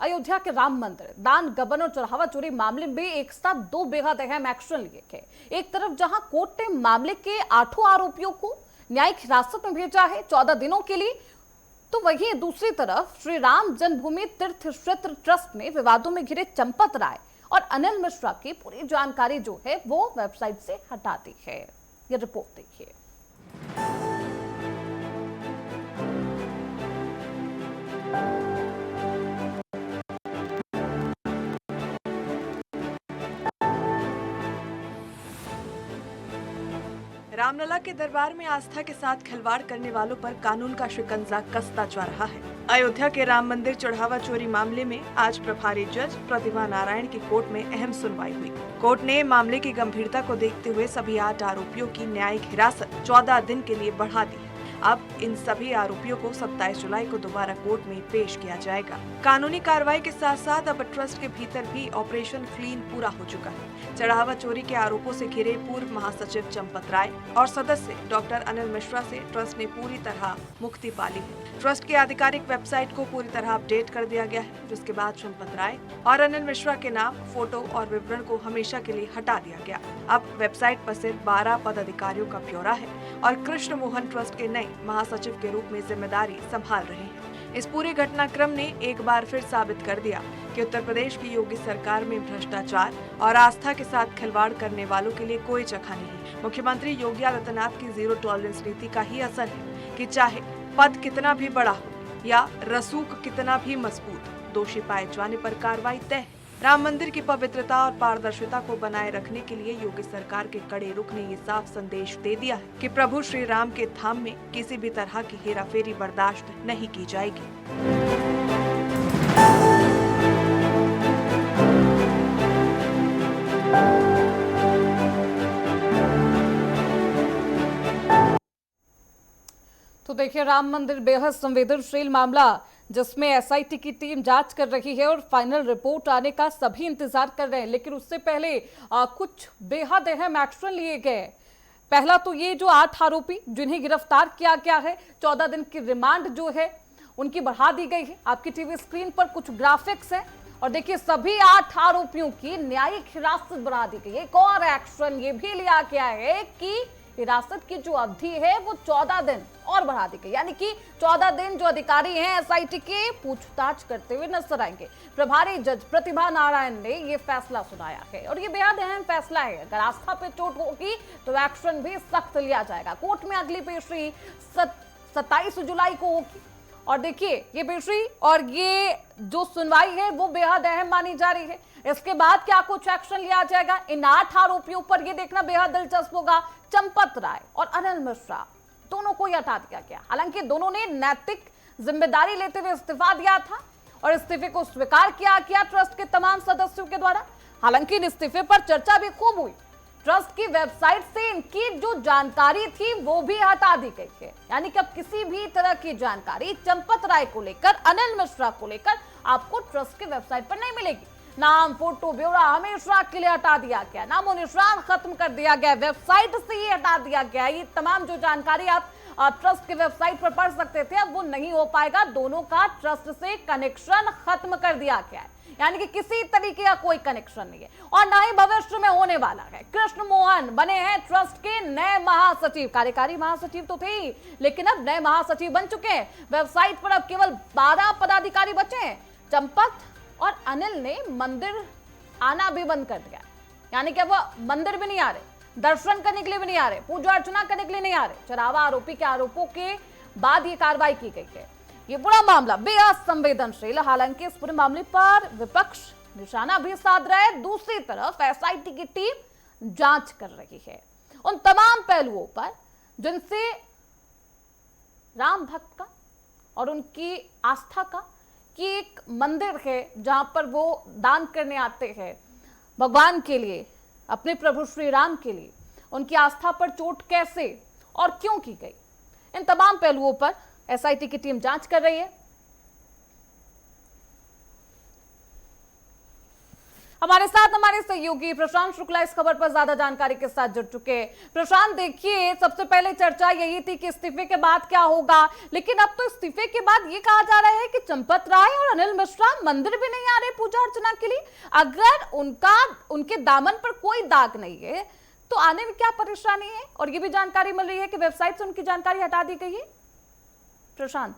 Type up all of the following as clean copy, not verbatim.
अयोध्या के राम मंदिर दान गबन और चढ़ावा चोरी मामले में एक साथ दो बेहद अहम एक्शन लिए गए। एक तरफ जहां कोर्ट ने मामले के 8 आरोपियों को न्यायिक हिरासत में भेजा है 14 दिनों के लिए, तो वहीं दूसरी तरफ श्री राम जन्मभूमि तीर्थ क्षेत्र ट्रस्ट ने विवादों में घिरे चंपत राय और अनिल मिश्रा की पूरी जानकारी जो है वो वेबसाइट से हटा दी है। ये रिपोर्ट देखिए। रामलला के दरबार में आस्था के साथ खिलवाड़ करने वालों पर कानून का शिकंजा कसता जा रहा है। अयोध्या के राम मंदिर चढ़ावा चोरी मामले में आज प्रभारी जज प्रतिभा नारायण की कोर्ट में अहम सुनवाई हुई। कोर्ट ने मामले की गंभीरता को देखते हुए सभी 8 आरोपियों की न्यायिक हिरासत 14 दिन के लिए बढ़ा दी है। अब इन सभी आरोपियों को 27 जुलाई को दोबारा कोर्ट में पेश किया जाएगा। कानूनी कार्रवाई के साथ साथ अब ट्रस्ट के भीतर भी ऑपरेशन क्लीन पूरा हो चुका है। चढ़ावा चोरी के आरोपों से घिरे पूर्व महासचिव चंपत राय और सदस्य डॉक्टर अनिल मिश्रा से ट्रस्ट ने पूरी तरह मुक्ति पा ली है। ट्रस्ट की आधिकारिक वेबसाइट को पूरी तरह अपडेट कर दिया गया है, जिसके बाद चंपत राय और अनिल मिश्रा के नाम, फोटो और विवरण को हमेशा के लिए हटा दिया गया। अब वेबसाइट पर सिर्फ 12 पदाधिकारियों का ब्यौरा है और कृष्ण मोहन ट्रस्ट के नए महासचिव के रूप में जिम्मेदारी संभाल रहे हैं। इस पूरे घटनाक्रम ने एक बार फिर साबित कर दिया कि उत्तर प्रदेश की योगी सरकार में भ्रष्टाचार और आस्था के साथ खिलवाड़ करने वालों के लिए कोई जगह नहीं। मुख्यमंत्री योगी आदित्यनाथ की जीरो टॉलरेंस नीति का ही असर है कि चाहे पद कितना भी बड़ा हो या रसूख कितना भी मजबूत, दोषी पाए जाने पर कार्रवाई तय है। राम मंदिर की पवित्रता और पारदर्शिता को बनाए रखने के लिए योगी सरकार के कड़े रुख ने ये साफ संदेश दे दिया है कि प्रभु श्री राम के धाम में किसी भी तरह की हेराफेरी बर्दाश्त नहीं की जाएगी। तो देखिए, राम मंदिर बेहद संवेदनशील मामला जिसमें एसआईटी की टीम जांच कर रही है और फाइनल रिपोर्ट आने का सभी इंतजार कर रहे हैं। लेकिन उससे पहले कुछ बेहद अहम एक्शन लिए गए। पहला तो ये जो 8 आरोपी जिन्हें गिरफ्तार किया गया है, 14 दिन की रिमांड जो है उनकी बढ़ा दी गई है। आपकी टीवी स्क्रीन पर कुछ ग्राफिक्स हैं और देखिए सभी 8 आरोपियों की न्यायिक हिरासत बढ़ा दी गई। एक और एक्शन ये भी लिया गया है कि हिरासत की जो अवधि है वो 14 दिन और बढ़ा दी गई, यानी कि 14 दिन जो अधिकारी हैं एसआईटी के पूछताछ करते हुए नजर आएंगे। प्रभारी जज प्रतिभा नारायण ने ये फैसला सुनाया है और ये बेहद अहम फैसला है। अगर आस्था पे चोट होगी तो एक्शन भी सख्त लिया जाएगा। कोर्ट में अगली पेशी 27 जुलाई को होगी और देखिए ये पेशी और ये जो सुनवाई है वो बेहद अहम मानी जा रही है। इसके बाद क्या कुछ एक्शन लिया जाएगा इन 8 आरोपियों पर, ये देखना बेहद दिलचस्प होगा। चंपत राय और अनिल मिश्रा दोनों को हटा दिया गया। हालांकि दोनों ने नैतिक जिम्मेदारी लेते हुए इस्तीफा दिया था और इस्तीफे को स्वीकार किया गया ट्रस्ट के तमाम सदस्यों के द्वारा। हालांकि इन इस्तीफे पर चर्चा भी खूब हुई। ट्रस्ट की वेबसाइट से इनकी जो जानकारी थी वो भी हटा दी गई है, यानी कि अब किसी भी तरह की जानकारी चंपत राय को लेकर, अनिल मिश्रा को लेकर आपको ट्रस्ट की वेबसाइट पर नहीं मिलेगी। नाम, फोटो, ब्यौरा हमेशा के लिए हटा दिया गया, नामो निशान खत्म कर दिया गया, वेबसाइट से ही हटा दिया गया। ये तमाम जो जानकारी आप ट्रस्ट की वेबसाइट पर पढ़ सकते थे अब वो नहीं हो पाएगा। दोनों का ट्रस्ट से कनेक्शन खत्म कर दिया गया है, यानी कि किसी तरीके का कोई कनेक्शन नहीं है और ना ही भविष्य में होने वाला है। कृष्ण मोहन बने हैं ट्रस्ट के नए महासचिव। कार्यकारी महासचिव तो थे ही, लेकिन अब नए महासचिव बन चुके हैं। वेबसाइट पर अब केवल 12 पदाधिकारी बचे हैं। चंपत और अनिल ने मंदिर आना भी बंद कर दिया, यानी कि वो मंदिर भी नहीं आ रहे, दर्शन करने के लिए भी नहीं आ रहे, पूजा अर्चना करने के लिए नहीं आ रहे। चढ़ावा आरोपी के आरोपों के बाद ये कार्रवाई की गई है। ये पूरा मामला बेहद संवेदनशील। हालांकि इस पूरे मामले पर विपक्ष निशाना भी साध रहा है। दूसरी तरफ एसआईटी की टीम जांच कर रही है उन तमाम पहलुओं पर जिनसे राम भक्त का और उनकी आस्था का, कि एक मंदिर है जहां पर वो दान करने आते हैं भगवान के लिए, अपने प्रभु श्री राम के लिए, उनकी आस्था पर चोट कैसे और क्यों की गई, इन तमाम पहलुओं पर एसआईटी की टीम जांच कर रही है। हमारे साथ हमारे सहयोगी प्रशांत शुक्ला इस खबर पर ज्यादा जानकारी के साथ जुड़ चुके हैं। प्रशांत, देखिए, सबसे पहले चर्चा यही थी कि इस्तीफे के बाद क्या होगा, लेकिन अब तो इस्तीफे के बाद ये कहा जा रहा है कि चंपत राय और अनिल मिश्रा मंदिर भी नहीं आ रहे पूजा अर्चना के लिए। अगर उनके दामन पर कोई दाग नहीं है तो आने में क्या परेशानी है? और ये भी जानकारी मिल रही है कि वेबसाइट से उनकी जानकारी हटा दी गई है। प्रशांत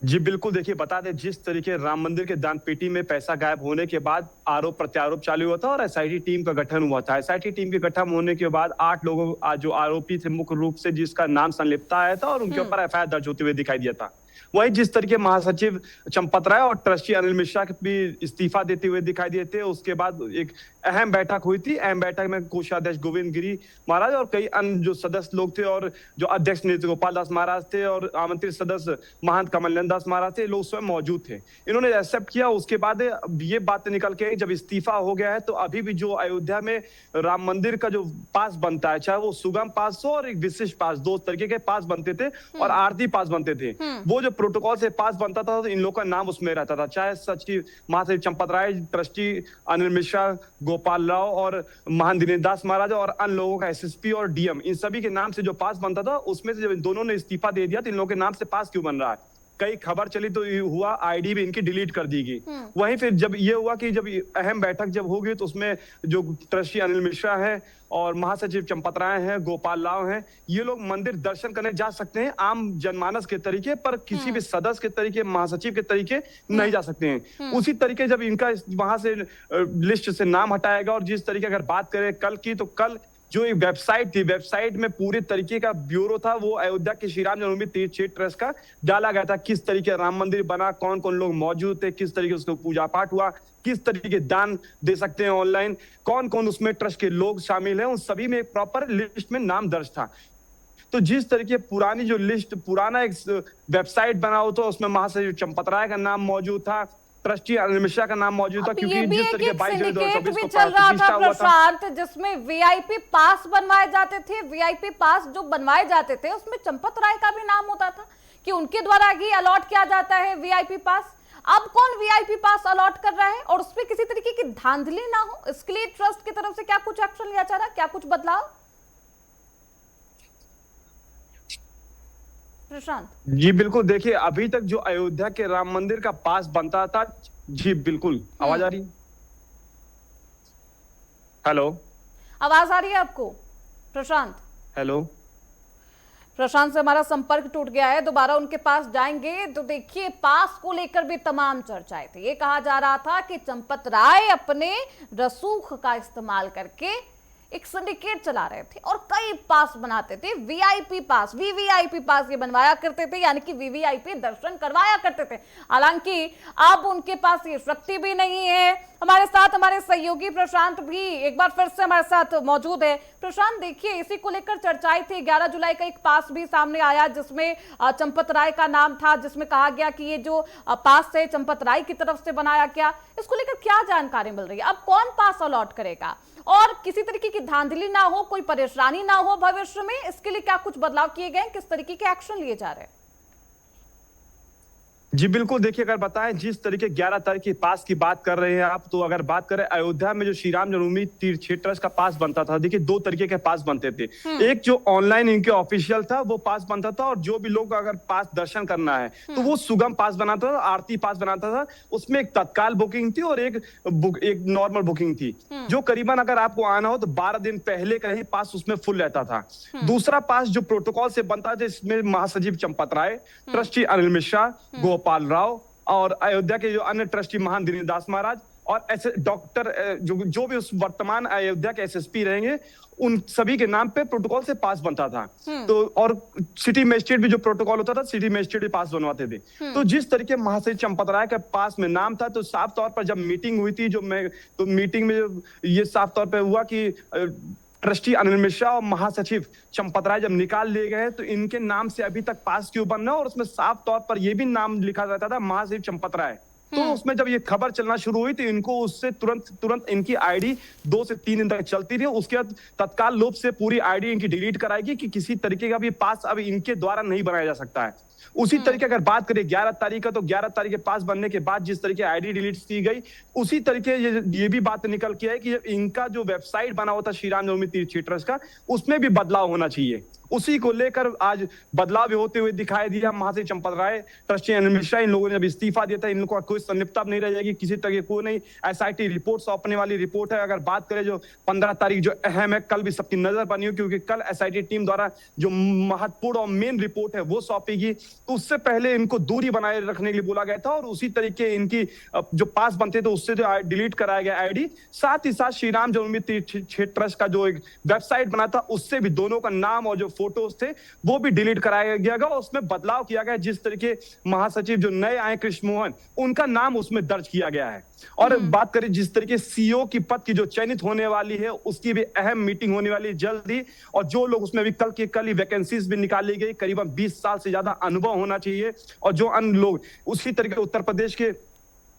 जी बिल्कुल, देखिए बता दें, जिस तरीके राम मंदिर के दान पेटी में पैसा गायब होने के बाद आरोप प्रत्यारोप चालू हुआ था और एसआईटी टीम का गठन हुआ था। एसआईटी टीम के गठन होने के बाद 8 लोगों जो आरोपी थे मुख्य रूप से, जिसका नाम संलिप्त आया था और उनके ऊपर एफआईआर दर्ज होते हुए दिखाई दिया था। वही जिस तरीके महासचिव चंपत राय और ट्रस्टी अनिल मिश्रा के भी इस्तीफा देते हुए दिखाई दिए थे। उसके बाद एक अहम बैठक हुई थी। अहम बैठक में कोषाध्यक्ष गोविंद गिरी महाराज और कई अन्य जो सदस्य लोग थे और जो अध्यक्ष नृत्य गोपाल दास महाराज थे और आमंत्रित सदस्य महंत कमल दास महाराज थे, लोग स्वयं मौजूद थे। इन्होंने एक्सेप्ट किया। उसके बाद ये बात निकल के जब इस्तीफा हो गया है तो अभी भी जो अयोध्या में राम मंदिर का जो पास बनता है, चाहे वो सुगम पास हो और एक विशिष्ट पास, 2 तरीके के पास बनते थे और आरती पास बनते थे। वो जो प्रोटोकॉल से पास बनता था तो इन लोगों का नाम उसमें रहता था, चाहे सचिव महासचिव चंपत राय, ट्रस्टी अनिल मिश्रा, गोपाल राव और महंत दिनेश दास महाराज और अन्य लोगों का एसएसपी और डीएम, इन सभी के नाम से जो पास बनता था उसमें से जब इन दोनों ने इस्तीफा दे दिया तो इन लोगों के नाम से पास क्यों बन रहा है? कई खबर चली तो हुआ आईडी भी इनकी डिलीट कर दी गई। वहीं फिर जब ये हुआ कि जब अहम बैठक जब होगी तो उसमें जो ट्रस्टी अनिल मिश्रा है और महासचिव चंपत राय हैं, गोपाल राव हैं, ये लोग मंदिर दर्शन करने जा सकते हैं आम जनमानस के तरीके पर, किसी भी सदस्य के तरीके, महासचिव के तरीके नहीं जा सकते हैं। उसी तरीके जब इनका वहां से लिस्ट से नाम हटाएगा और जिस तरीके अगर बात करें कल की, तो कल जो एक वेबसाइट थी, वेबसाइट में पूरे तरीके का ब्यूरो था, वो अयोध्या के श्री राम जन्मभूमि तीर्थ क्षेत्र ट्रस्ट का डाला गया था। किस तरीके राम मंदिर बना, कौन कौन लोग मौजूद थे, किस तरीके उसको पूजा पाठ हुआ, किस तरीके दान दे सकते हैं ऑनलाइन, कौन कौन उसमें ट्रस्ट के लोग शामिल हैं, उन सभी में एक प्रॉपर लिस्ट में नाम दर्ज था। तो जिस तरीके पुरानी जो लिस्ट, पुराना एक वेबसाइट बना हो तो उसमें महासचिव चंपत राय का नाम मौजूद था, ट्रस्टी अनिल मिश्रा का नाम मौजूद था, क्योंकि जिस तरीके 22 भी चल रहा था प्रशांत, जिसमें वीआईपी पास बनवाए जाते थे, वीआईपी पास जो बनवाए जाते थे उसमें चंपत राय का भी नाम होता था कि उनके द्वारा ही अलॉट किया जाता है वीआईपी पास। अब कौन वीआईपी पास अलॉट कर रहा है और उसमें किसी तरीके की धांधली ना हो, इसके लिए ट्रस्ट की तरफ से क्या कुछ एक्शन लिया जा रहा है, क्या कुछ बदलाव? प्रशांत जी बिल्कुल, देखिए अभी तक जो अयोध्या के राम मंदिर का पास बनता था, जी बिल्कुल, आवाज आ रही है? हेलो, आवाज आ रही है आपको प्रशांत? हेलो, प्रशांत से हमारा संपर्क टूट गया है, दोबारा उनके पास जाएंगे। तो देखिए, पास को लेकर भी तमाम चर्चाएं थी। ये कहा जा रहा था कि चंपत राय अपने रसूख का इस्तेमाल करके एक सिंडिकेट चला रहे थे और कई पास बनाते थे, वीआईपी पास, वीवीआईपी पास ये बनवाया करते थे, यानी कि वीवीआईपी दर्शन करवाया करते थे। हालांकि अब उनके पास ये शक्ति भी नहीं है। हमारे साथ हमारे सहयोगी प्रशांत भी एक बार फिर से हमारे साथ मौजूद है। प्रशांत, देखिए, इसी को लेकर चर्चाएं थी। 11 जुलाई का एक पास भी सामने आया जिसमें चंपत राय का नाम था, जिसमें कहा गया कि ये जो पास है चंपत राय की तरफ से बनाया गया। इसको लेकर क्या जानकारी मिल रही है? अब कौन पास अलॉट करेगा और किसी तरीके की धांधली ना हो, कोई परेशानी ना हो भविष्य में, इसके लिए क्या कुछ बदलाव किए गए, किस तरीके के एक्शन लिए जा रहे हैं? जी बिल्कुल, देखिए अगर बताएं जिस तरीके 11 तारीख के पास की बात कर रहे हैं आप, तो अगर बात करें अयोध्या में जो श्री राम जन्मभूमि तीर्थ क्षेत्र ट्रस्ट का पास बनता था, देखिए 2 तरीके के पास बनते थे। एक जो ऑनलाइन इनके ऑफिशियल था वो पास बनता था और जो भी लोग अगर पास दर्शन करना है तो वो सुगम पास बनाता था, आरती पास बनाता था। उसमें एक तत्काल बुकिंग थी और एक नॉर्मल बुकिंग थी, जो करीबन अगर आपको आना हो तो 12 दिन पहले का ही पास उसमें फुल रहता था। दूसरा पास जो प्रोटोकॉल से बनता था, इसमें महासचिव चंपत राय, ट्रस्टी अनिल मिश्रा, गोपाल राव और अयोध्या के जो अन्य ट्रस्टी महंत दिनेश दास महाराज और ऐसे डॉक्टर जो भी उस वर्तमान अयोध्या के एसएसपी रहेंगे, उन सभी के नाम पे प्रोटोकॉल से पास बनता था। तो और सिटी मजिस्ट्रेट भी जो प्रोटोकॉल होता था, सिटी मजिस्ट्रेट भी पास बनवाते थे। तो जिस तरीके महासचिव चंपत राय के पास में नाम था, तो साफ तौर पर जब मीटिंग हुई थी, तो मीटिंग में ये साफ तौर पर हुआ कि ट्रस्टी अनिल मिश्रा और महासचिव चंपत राय जब निकाल लिए गए तो इनके नाम से अभी तक पास क्यों बन रहा है, और उसमें साफ तौर पर यह भी नाम लिखा जाता था महासचिव चंपत राय। तो उसमें जब ये खबर चलना शुरू हुई तो इनको उससे तुरंत इनकी आईडी 2 से 3 दिन तक चलती रही। उसके बाद तत्काल रूप से पूरी आईडी इनकी डिलीट कराएगी कि किसी तरीके का भी पास अब इनके द्वारा नहीं बनाया जा सकता है। उसी तरीके अगर बात करें 11 तारीख का, तो 11 तारीख के पास बनने के बाद जिस तरीके आईडी डिलीट की गई, उसी तरीके ये भी बात निकल के है कि इनका जो वेबसाइट बना हुआ था श्री राम जन्मभूमि तीर्थ ट्रस्ट का, उसमें भी बदलाव होना चाहिए। उसी को लेकर आज बदलाव भी होते हुए दिखाई दिया। महासचिव चंपत राय, ट्रस्टी अनिल मिश्रा, इन लोगों ने जब इस्तीफा दिया था, इन लोगों का कोई संलिप्तता नहीं रह जाएगी किसी तरह को नहीं। एसआईटी रिपोर्ट सौंपने वाली रिपोर्ट है। अगर बात करें जो 15 तारीख जो अहम है, कल भी सबकी नजर बनी हो, क्योंकि कल एसआईटी टीम द्वारा जो महत्वपूर्ण और मेन रिपोर्ट है वो सौंपेगी। तो उससे पहले इनको दूरी बनाए रखने के लिए बोला गया था, और उसी तरीके इनकी जो पास बनते थे उससे जो डिलीट कराया गया आईडी, साथ ही साथ श्री राम जन्मभूमि तीर्थ ट्रस्ट का जो एक वेबसाइट बना था, उससे भी दोनों का नाम और जो फोटोज थे वो भी डिलीट कराया गया और उसमें बदलाव किया गया। जिस तरीके महासचिव जो नए आए कृष्ण मोहन, उनका नाम उसमें दर्ज किया गया है। और बात करें जिस तरीके सीईओ की पद की जो चयनित होने वाली है, उसकी भी अहम मीटिंग होने वाली है जल्द ही। और जो लोग उसमें भी कल ही वैकेंसीज भी निकाली गई, करीबन 20 साल से ज्यादा अनुभव होना चाहिए। और जो अन्य लोग उसी तरीके उत्तर प्रदेश के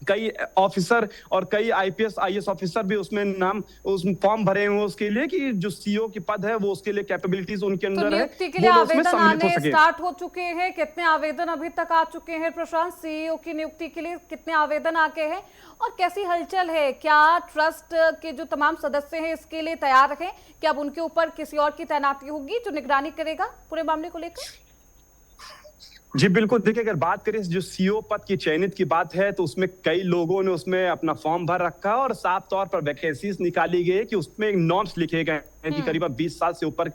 कई ऑफिसर और कई आईपीएस आईएएस ऑफिसर भी उसमें नाम उस फॉर्म भरे हुए उसके लिए कि जो सीईओ की पद है वो उसके लिए कैपेबिलिटीज उनके अंदर है। नियुक्ति के लिए आवेदन आने स्टार्ट हो चुके हैं। कितने आवेदन अभी तक आ चुके हैं प्रशांत? सीईओ की नियुक्ति के लिए कितने आवेदन आ गए हैं और कैसी हलचल है? क्या ट्रस्ट के जो तमाम सदस्य हैं इसके लिए तैयार हैं कि अब उनके ऊपर किसी और की तैनाती होगी जो निगरानी करेगा पूरे मामले को लेकर? जी बिल्कुल, देखिए अगर बात करें जो सीईओ पद की चयनित की बात है, तो उसमें कई लोगों ने उसमें अपना फॉर्म भर रखा और साफ तौर पर वैकेंसीज निकाली गई कि उसमें नॉर्म्स लिखे गए हैं कि करीबन 20 साल से ऊपर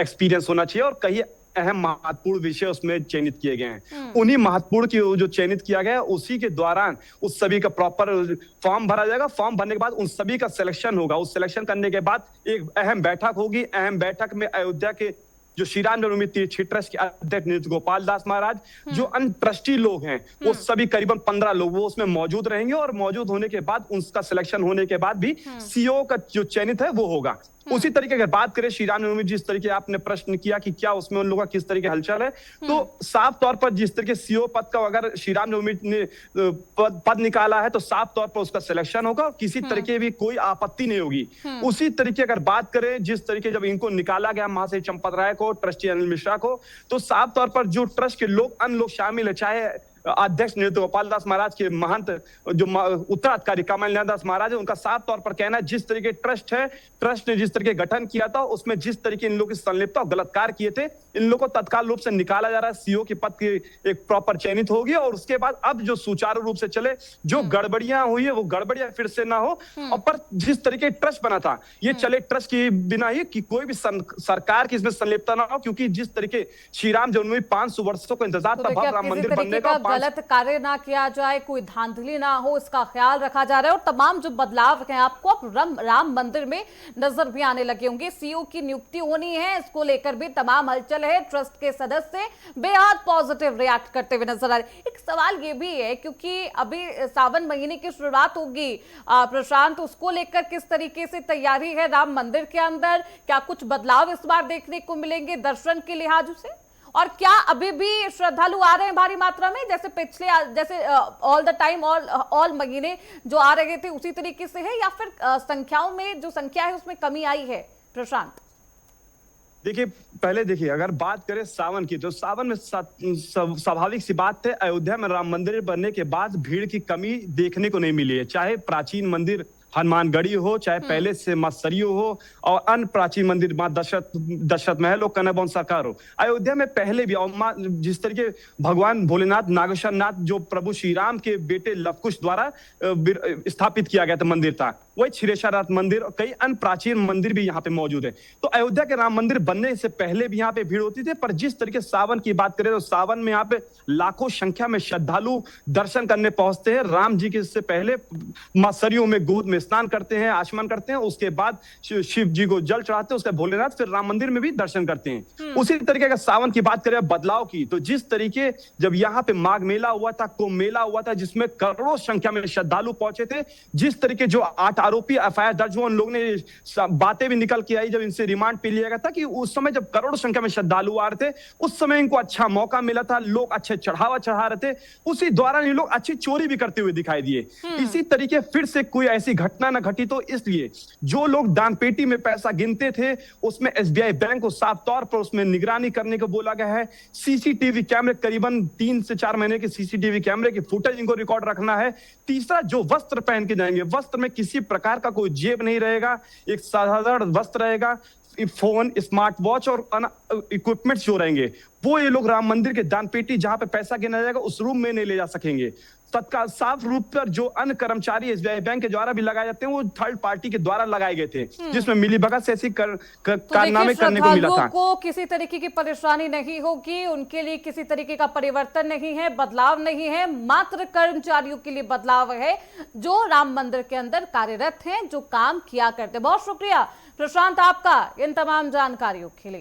एक्सपीरियंस होना चाहिए और कई अहम महत्वपूर्ण विषय उसमें चयनित किए गए हैं। उन्हीं महत्वपूर्ण की जो चयनित किया गया है, उसी के दौरान उस सभी का प्रॉपर फॉर्म भरा जाएगा। फॉर्म भरने के बाद उन सभी का सिलेक्शन होगा। उस सिलेक्शन करने के बाद एक अहम बैठक होगी। अहम बैठक में अयोध्या के जो श्री राम जन्मभूमि तीर्थ ट्रस्ट के अध्यक्ष नृत्य गोपाल दास महाराज, जो अन्य ट्रस्टी लोग हैं, वो सभी करीबन 15 लोग वो उसमें मौजूद रहेंगे। और मौजूद होने के बाद उनका सिलेक्शन होने के बाद भी सीईओ का जो चयनित है वो होगा। उसी तरीके अगर बात करें श्री राम जन्मभूमि, जिस तरीके आपने प्रश्न किया कि क्या उसमें उन लोगों का किस तरीके हलचल है, तो साफ तौर पर जिस तरीके सीईओ पद का अगर श्री राम जन्मभूमि ने पद निकाला है, तो साफ तौर पर उसका सिलेक्शन होगा और किसी तरीके भी कोई आपत्ति नहीं होगी। उसी तरीके अगर बात करें जिस तरीके जब इनको निकाला गया महासचिव चंपत राय को, ट्रस्टी अनिल मिश्रा को, तो साफ तौर पर जो ट्रस्ट के लोग अन्य लोग शामिल है, चाहे अध्यक्ष नृत्य गोपाल दास महाराज के महंत जो उत्तराधिकारी कमलनाथ दास महाराज है, उनका साफ तौर पर कहना है जिस तरीके ट्रस्ट है, ट्रस्ट ने जिस तरीके गठन किया था उसमें जिस तरीके इन लोगों की संलिप्तता और गलत कार्य किए थे, इन लोगों को तत्काल रूप से निकाला जा रहा है। सीईओ की पद की एक प्रॉपर चयनित होगी और उसके बाद अब जो सुचारू रूप से चले, जो गड़बड़ियां हुई है वो गड़बड़ियां फिर से ना हो। और पर जिस तरीके ट्रस्ट बना था ये चले ट्रस्ट के बिना ही कि कोई भी सरकार की इसमें संलिप्तता ना हो, क्योंकि जिस तरीके श्री राम जन्मभूमि 500 वर्षों का इंतजार था भव्य राम मंदिर बनने का, गलत कार्य ना किया जाए, कोई धांधली ना हो, इसका ख्याल रखा जा रहा है। और तमाम जो बदलाव हैं आपको अब राम मंदिर में नजर भी आने लगे होंगे। सीईओ की नियुक्ति होनी है, इसको लेकर भी तमाम हलचल है। ट्रस्ट के सदस्य बेहद पॉजिटिव रिएक्ट करते हुए नजर आ रहे। एक सवाल ये भी है क्योंकि अभी सावन महीने की शुरुआत होगी प्रशांत, उसको लेकर किस तरीके से तैयारी है राम मंदिर के अंदर? क्या कुछ बदलाव इस बार देखने को मिलेंगे दर्शन के लिहाज से? और क्या अभी भी श्रद्धालु आ रहे हैं भारी मात्रा में जैसे ऑल द टाइम ऑल महीने जो आ रहे थे उसी तरीके से है, या फिर संख्याओं में जो संख्या है उसमें कमी आई है प्रशांत? देखिए पहले देखिए अगर बात करें सावन की, तो सावन में स्वाभाविक सी बात है, अयोध्या में राम मंदिर बनने के बाद भीड़ की कमी देखने को नहीं मिली है। चाहे प्राचीन मंदिर हनुमानगढ़ी हो, चाहे पहले से मां सरयू हो और अन्य प्राचीन मंदिर मां दशरथ महल हो, कनक सरकार हो, अयोध्या में पहले भी और मां जिस तरीके भगवान भोलेनाथ नागेश्वर नाथ जो प्रभु श्री राम के बेटे लवकुश द्वारा स्थापित किया गया था मंदिर था, वही क्षीरेश्वरनाथ मंदिर और कई अन्य प्राचीन मंदिर भी यहाँ पे मौजूद है। तो अयोध्या के राम मंदिर बनने से पहले भी यहाँ पे भीड़ होती थी। पर जिस तरीके सावन की बात करें तो सावन में यहाँ पे लाखों संख्या में श्रद्धालु दर्शन करने पहुंचते हैं। राम जी के से पहले मां सरयू में गोद में स्नान करते हैं, आचमन करते हैं, उसके बाद शिव जी को जल चढ़ाते हैं, उसके भोलेनाथ फिर राम मंदिर में भी दर्शन करते हैं। उसी तरीके का सावन की बात करें बदलाव की, तो जिस तरीके जब यहाँ पे माघ मेला हुआ था, कुंभ मेला हुआ था, जिसमें करोड़ों संख्या में श्रद्धालु पहुंचे थे, जिस तरीके जो 8 आरोपी एफआईआर दर्ज हुआ, उन लोगों ने बातें भी निकल के आई जब इनसे रिमांड पे लिया गया था कि उस समय जब करोड़ों संख्या में श्रद्धालु आ रहे थे, उस समय इनको अच्छा मौका मिला था, लोग अच्छे चढ़ावा चढ़ा रहे थे, उसी दौरान ये लोग अच्छी चोरी भी करते हुए दिखाई दिए। इसी तरीके फिर से कोई ऐसी घटना न घटी, तो इसलिए जो लोग दान पेटी में पैसा गिनते थे उसमें एसबीआई बैंक को साफ तौर पर उसमें निगरानी करने को बोला गया है। सीसीटीवी कैमरे, करीबन 3 से 4 महीने के सीसीटीवी कैमरे की फुटेज इनको रिकॉर्ड रखना है। तीसरा, जो वस्त्र पहन के जाएंगे, वस्त्र में किसी प्रकार का कोई जेब नहीं रहेगा, एक साधारण वस्त्र रहेगा। फोन, स्मार्ट वॉच और इक्विपमेंट्स जो रहेंगे वो ये लोग राम मंदिर के दान पेटी जहां पे पैसा गिना जाएगा उस रूम में नहीं ले जा सकेंगे। तत्काल साफ रूप पर जो अन्य कर्मचारी एसबीआई बैंक के द्वारा भी लगाए जाते हैं वो थर्ड पार्टी के द्वारा लगाए गए थे, जिसमें मिलीभगत से ऐसी कारनामे करने को मिला था। को किसी तरीके की परेशानी नहीं होगी, उनके लिए किसी तरीके का परिवर्तन नहीं है, बदलाव नहीं है, मात्र कर्मचारियों के लिए बदलाव है जो राम मंदिर के अंदर कार्यरत हैं, जो काम किया करते। बहुत शुक्रिया प्रशांत आपका इन तमाम जानकारियों के लिए।